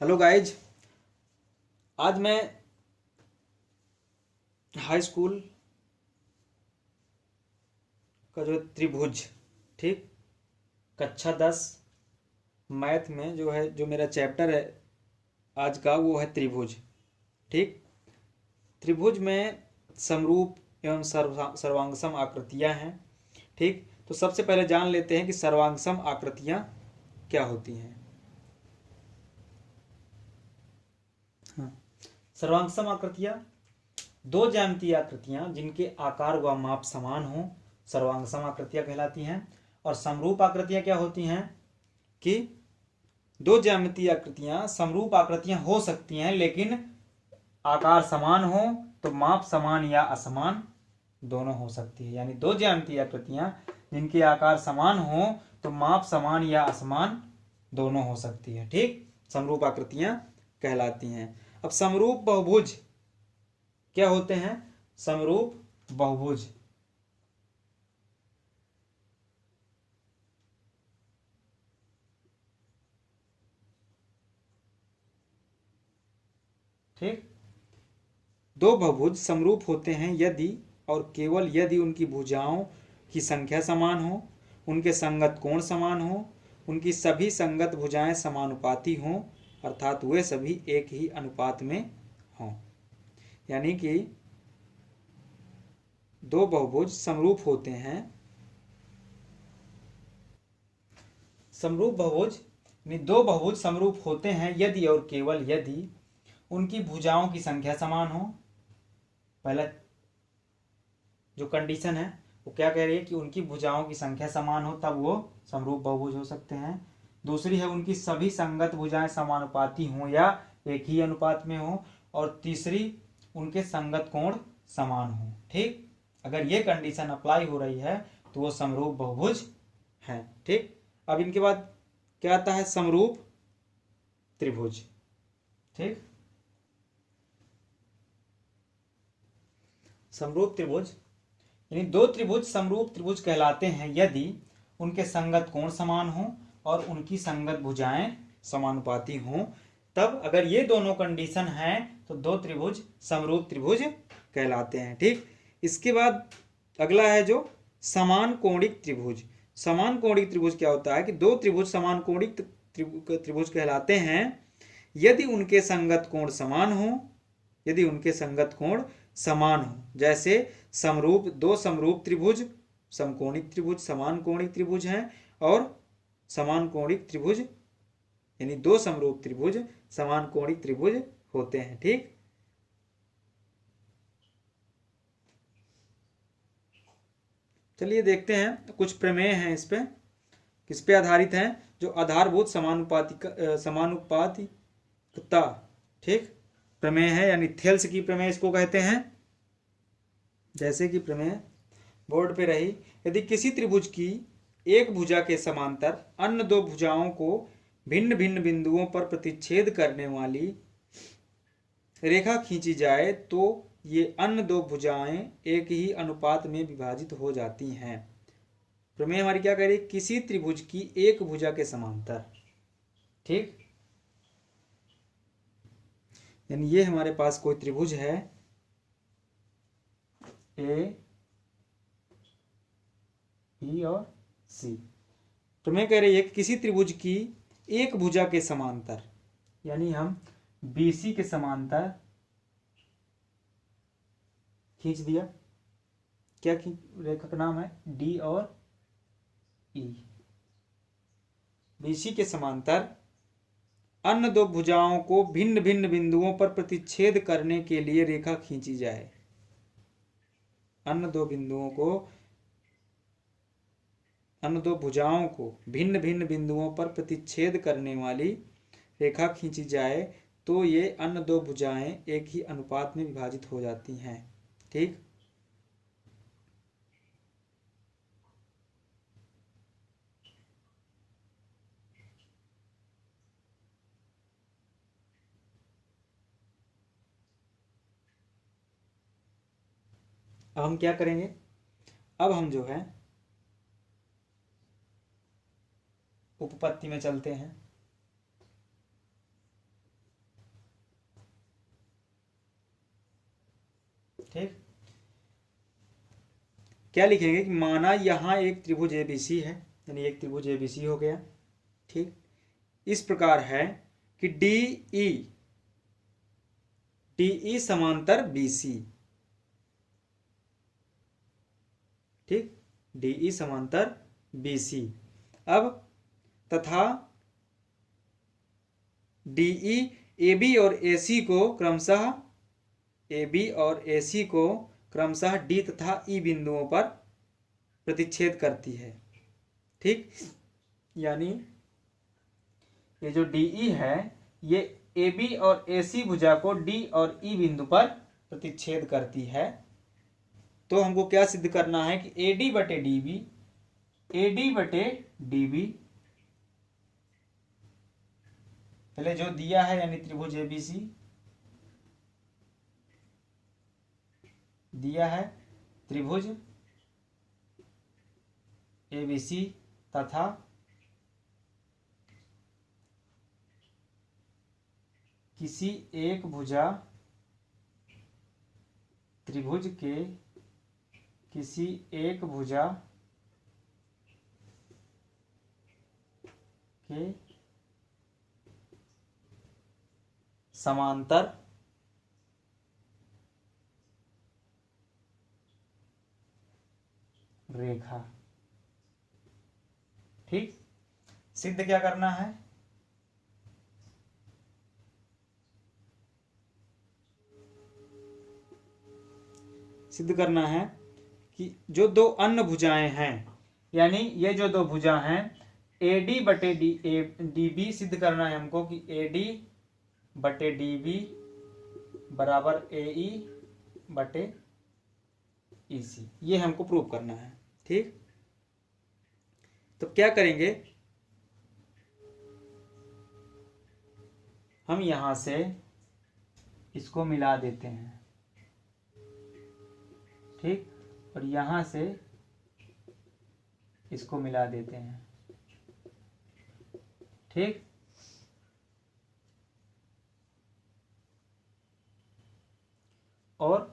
Hello guys. आज मैं high school का जो त्रिभुज, ठीक, कक्षा 10 मैथ में जो है, जो मेरा चैप्टर है आज का, वो है त्रिभुज। ठीक, त्रिभुज में समरूप एवं सर्वांगसम आकृतियां हैं। ठीक, तो सबसे पहले जान लेते हैं कि सर्वांगसम आकृतियां क्या होती हैं। हाँ, सर्वांगसम आकृतियां दो ज्यामितीय आकृतियां जिनके आकार व माप समान हो, सर्वांगसम आकृतियां कहलाती हैं। और समरूप आकृतियां क्या होती हैं कि दो ज्यामितीय आकृतियां समरूप आकृतियां हो सकती हैं, लेकिन आकार समान हो तो माप समान या असमान दोनों हो सकती है। यानी दो ज्यामितीय आकृतियां जिनके आकार समान हो तो माप समान या असमान दोनों हो सकती है। ठीक, समरूप आकृतियां कहलाती हैं। अब समरूप बहुभुज क्या होते हैं? समरूप बहुभुज ठीक, दो बहुभुज समरूप होते हैं यदि और केवल यदि उनकी भुजाओं की संख्या समान हो, उनके संगत कोण समान हो, उनकी सभी संगत भुजाएं समानुपाती हों, अर्थात वे सभी एक ही अनुपात में हों। यानी कि दो बहुभुज समरूप होते हैं। समरूप बहुभुज यानी दो बहुभुज समरूप होते हैं यदि और केवल यदि उनकी भुजाओं की संख्या समान हो। पहला जो कंडीशन है वो क्या कह रही है कि उनकी भुजाओं की संख्या समान हो, तब वो समरूप बहुभुज हो सकते हैं। दूसरी है उनकी सभी संगत भुजाएं समानुपाती हों या एक ही अनुपात में हो। और तीसरी उनके संगत कोण समान हो। ठीक, अगर ये कंडीशन अप्लाई हो रही है तो वो समरूप बहुभुज है। ठीक, अब इनके बाद क्या आता है? समरूप त्रिभुज। ठीक, समरूप त्रिभुज यानी दो त्रिभुज समरूप त्रिभुज कहलाते हैं यदि उनके संगत कोण समान हो और उनकी संगत भुजाएं समानुपाती हों। तब अगर ये दोनों कंडीशन हैं तो दो त्रिभुज समरूप त्रिभुज कहलाते हैं। ठीक, इसके बाद अगला है जो समान कोणिक त्रिभुज। समान कोणिक त्रिभुज क्या होता है कि दो त्रिभुज समान कोणिक त्रिभुज कहलाते हैं यदि उनके संगत कोण समान हो, यदि उनके संगत कोण समान हो। जैसे दो समरूप त्रिभुज समकोणिक त्रिभुज समान कोणिक त्रिभुज हैं, और समान कोणिक त्रिभुज यानी दो समरूप त्रिभुज समान कोणिक त्रिभुज होते हैं। ठीक, चलिए देखते हैं कुछ प्रमेय हैं इस पे, किस पे आधारित हैं? जो आधारभूत समानुपातिकता, ठीक, प्रमेय है, यानी थेल्स की प्रमेय इसको कहते हैं। जैसे कि प्रमेय बोर्ड पे रही, यदि किसी त्रिभुज की एक भुजा के समांतर अन्य दो भुजाओं को भिन्न भिन्न बिंदुओं पर प्रतिच्छेद करने वाली रेखा खींची जाए तो ये अन्य दो भुजाएं एक ही अनुपात में विभाजित हो जाती हैं। प्रमेय हमारी क्या कह रही है? किसी त्रिभुज की एक भुजा के समांतर, ठीक, यानी ये हमारे पास कोई त्रिभुज है ए बी और सी। प्रमेय कह रही है कि किसी त्रिभुज की एक भुजा के समांतर, यानी हम BC के समांतर खींच दिया। क्या रेखा का नाम है? D और E। BC के समांतर अन्य दो भुजाओं को भिन्न भिन्न बिंदुओं पर प्रतिच्छेद करने के लिए रेखा खींची जाए। अन्य दो भुजाओं को भिन्न भिन्न बिंदुओं पर प्रतिच्छेद करने वाली रेखा खींची जाए तो ये अन्य दो भुजाएं एक ही अनुपात में विभाजित हो जाती हैं। ठीक, अब हम क्या करेंगे? अब हम जो है उपपत्ति में चलते हैं। ठीक, क्या लिखेंगे कि माना यहाँ एक त्रिभुज एबीसी है, यानी एक त्रिभुज एबीसी हो गया। ठीक, इस प्रकार है कि डीई समांतर बीसी। ठीक, डीई समांतर बीसी। अब तथा डीई एबी और एसी को क्रमशः डी तथा ई बिंदुओं पर प्रतिच्छेद करती है। ठीक, यानी ये जो डीई है ये एबी और एसी भुजा को डी और ई बिंदु पर प्रतिच्छेद करती है। तो हमको क्या सिद्ध करना है कि एडी बटे डीबी, पहले जो दिया है यानी त्रिभुज एबीसी दिया है, त्रिभुज एबीसी तथा किसी एक भुजा त्रिभुज के किसी एक भुजा के समांतर रेखा। ठीक, सिद्ध क्या करना है, सिद्ध करना है कि जो दो अन्य भुजाएं हैं, यानी ये जो दो भुजा हैं एडी बटे डीबी, सिद्ध करना है हमको कि एडी बटे डीबी बराबर एई बटे ईसी, ये हमको प्रूव करना है। ठीक, तो क्या करेंगे, हम यहां से इसको मिला देते हैं। ठीक, और यहां से इसको मिला देते हैं। ठीक, और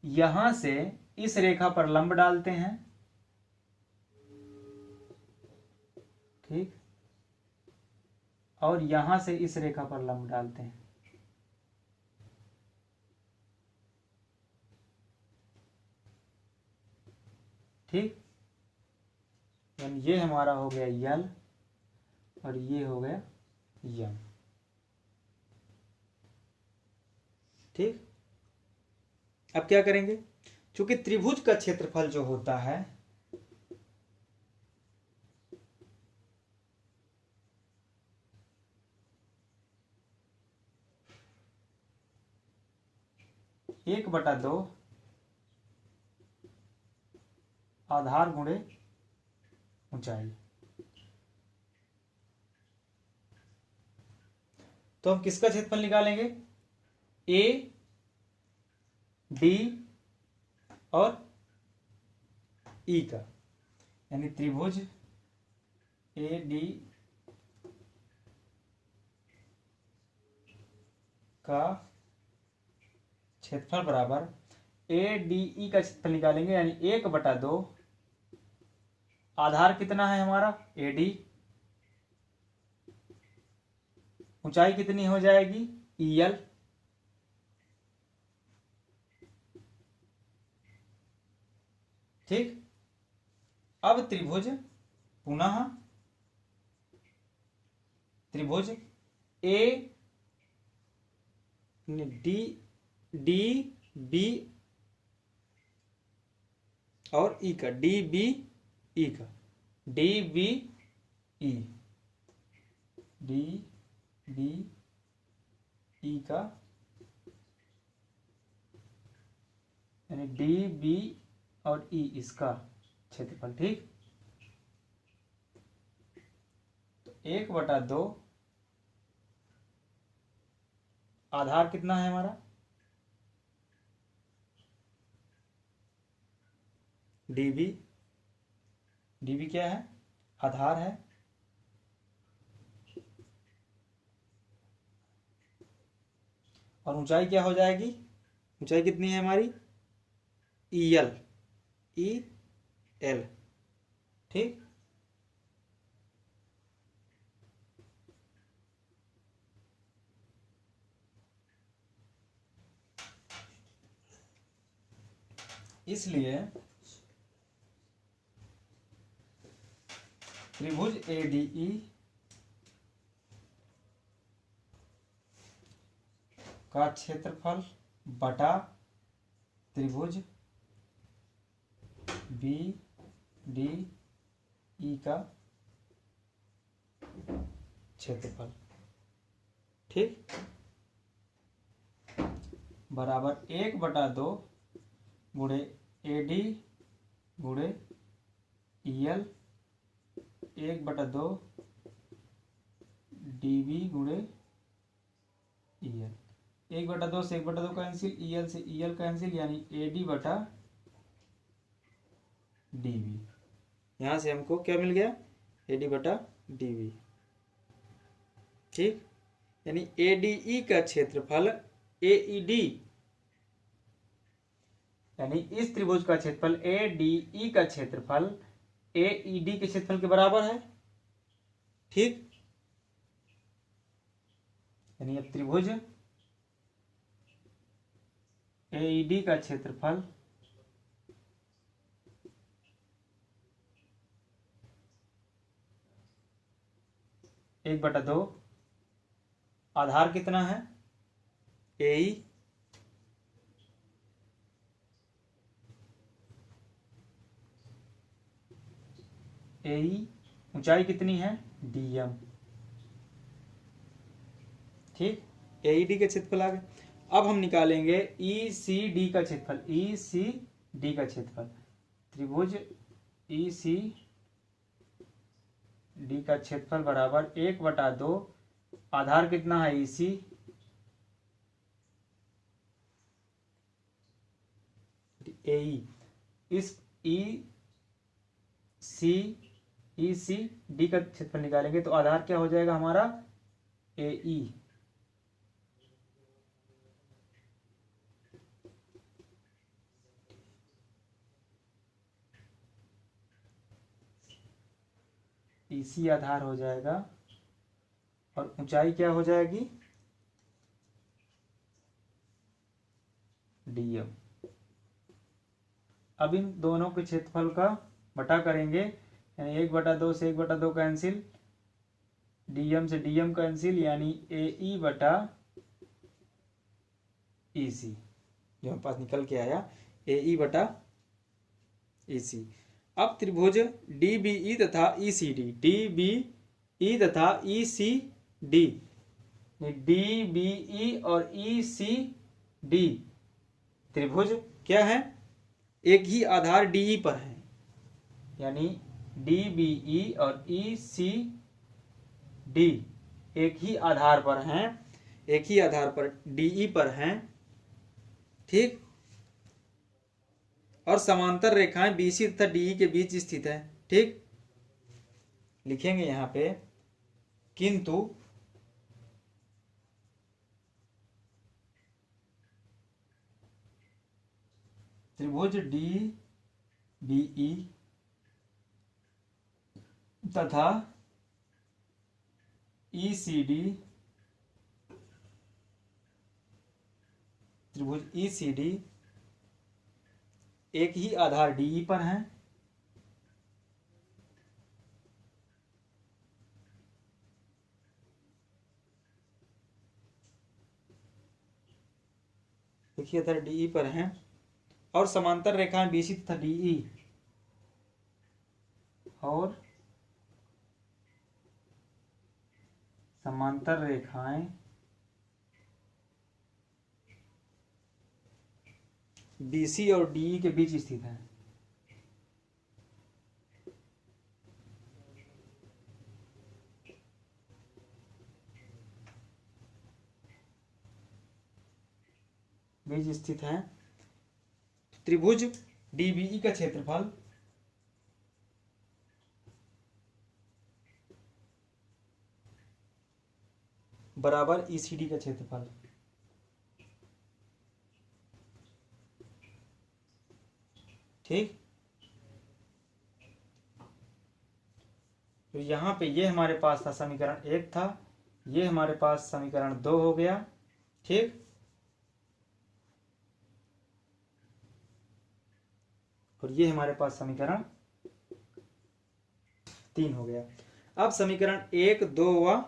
यहां से इस रेखा पर लंब डालते हैं। ठीक, और यहां से इस रेखा पर लंब डालते हैं। ठीक, यानी ये हमारा हो गया यल और ये हो गया यम। ठीक, अब क्या करेंगे, क्योंकि त्रिभुज का क्षेत्रफल जो होता है एक बटा दो आधार गुणे ऊंचाई। तो हम किसका क्षेत्रफल निकालेंगे, ए डी और ई का, यानी त्रिभुज ए डी का क्षेत्रफल बराबर ए डी ई का क्षेत्रफल निकालेंगे, यानी 1/2 आधार कितना है हमारा ए डी, ऊंचाई कितनी हो जाएगी ई एल। ठीक, अब त्रिभुज पुनः त्रिभुज ए डी डी बी और ई का डी बी ई का D B E D B E का, यानी डी बी और ई इसका क्षेत्रफल। ठीक, तो 1/2 आधार कितना है हमारा डीबी, डीबी क्या है आधार है, और ऊंचाई क्या हो जाएगी, ऊंचाई कितनी है हमारी ई एल, ई एल, ठीक। इसलिए त्रिभुज एडीई का क्षेत्रफल बटा त्रिभुज बी डी ई का क्षेत्रफल, ठीक, बराबर 1/2 गुणे एडी गुणे ईएल 1/2 डीबी गुणे ईएल। 1/2 से 1/2 कैंसिल, ईएल से ईएल कैंसिल, यानी एडी बटा डीबी। यहां से हमको क्या मिल गया, एडी बटा डीबी, ठीक। यानी एडीई का क्षेत्रफल एईडी, यानी इस त्रिभुज का क्षेत्रफल एडीई का क्षेत्रफल एईडी के क्षेत्रफल के बराबर है, ठीक। यानी अब त्रिभुज एईडी का क्षेत्रफल एक बटा दो, आधार कितना है, एई, एई, ऊंचाई कितनी है, डीएम, ठीक। एईडी का क्षेत्रफल आ गया। अब हम निकालेंगे ईसीडी का क्षेत्रफल, ईसीडी का क्षेत्रफल, त्रिभुज ईसी डी का क्षेत्रफल बराबर 1/2, आधार कितना है, ईसी, एई, इस ई सी डी का क्षेत्रफल निकालेंगे तो आधार क्या हो जाएगा हमारा, एई, ईसी आधार हो जाएगा और ऊंचाई क्या हो जाएगी, डीएम। अब इन दोनों के क्षेत्रफल का बटा करेंगे, यानी 1/2 से 1/2 कैंसिल, डीएम से डीएम कैंसिल, यानी एई बटा ईसी, जो हमारे पास निकल के आया, एई बटा ईसी। अब त्रिभुज डीबीई तथा ईसीडी, डीबीई तथा ईसीडी, डीबीई और ईसीडी त्रिभुज क्या है, एक ही आधार डीई पर है, यानी डीबीई और ईसीडी एक ही आधार पर हैं, एक ही आधार पर डीई पर हैं, ठीक। और समांतर रेखाएं बीसी तथा डीई के बीच स्थित है, ठीक। लिखेंगे यहां पे, किंतु त्रिभुज डी बीई तथा ईसीडी, त्रिभुज ईसीडी एक ही आधार डीई पर है, एक ही आधार डीई पर है, और समांतर रेखाएं बीसी तथा डीई, और समांतर रेखाएं बीसी और डीई के बीच स्थित है, बीच स्थित है। त्रिभुज डीबीई का क्षेत्रफल बराबर ईसीडी का क्षेत्रफल, ठीक। तो यहाँ पे ये हमारे पास था समीकरण 1 था, ये हमारे पास समीकरण 2 हो गया। ठीक। और ये हमारे पास समीकरण 3 हो गया। अब समीकरण 1, 2 व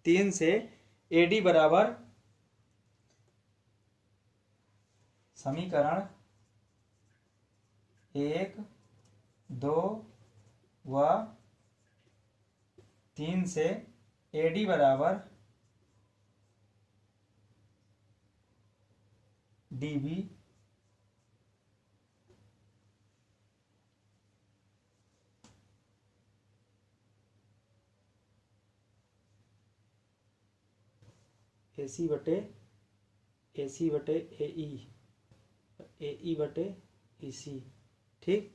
3 से AD बराबर समीकरण 1, 2 व 3 से AD बराबर DB AC बटे AE बटे EC। ठीक।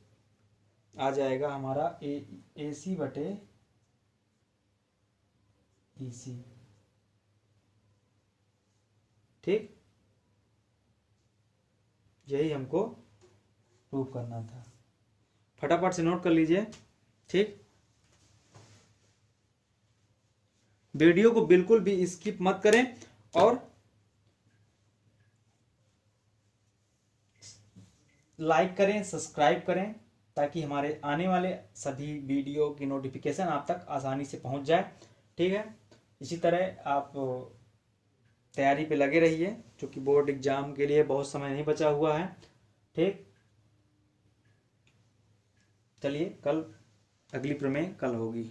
आ जाएगा हमारा AC बटे EC। ठीक। यही हमको प्रूव करना था। फटाफट से नोट कर लीजिए। ठीक। वीडियो को बिल्कुल भी स्किप मत करें और लाइक करें, सब्सक्राइब करें, ताकि हमारे आने वाले सभी वीडियो की नोटिफिकेशन आप तक आसानी से पहुंच जाए। ठीक है। इसी तरह आप तैयारी पे लगे रहिए, क्योंकि बोर्ड एग्जाम के लिए बहुत समय नहीं बचा हुआ है। ठीक। चलिए, कल अगली प्रमेय कल होगी।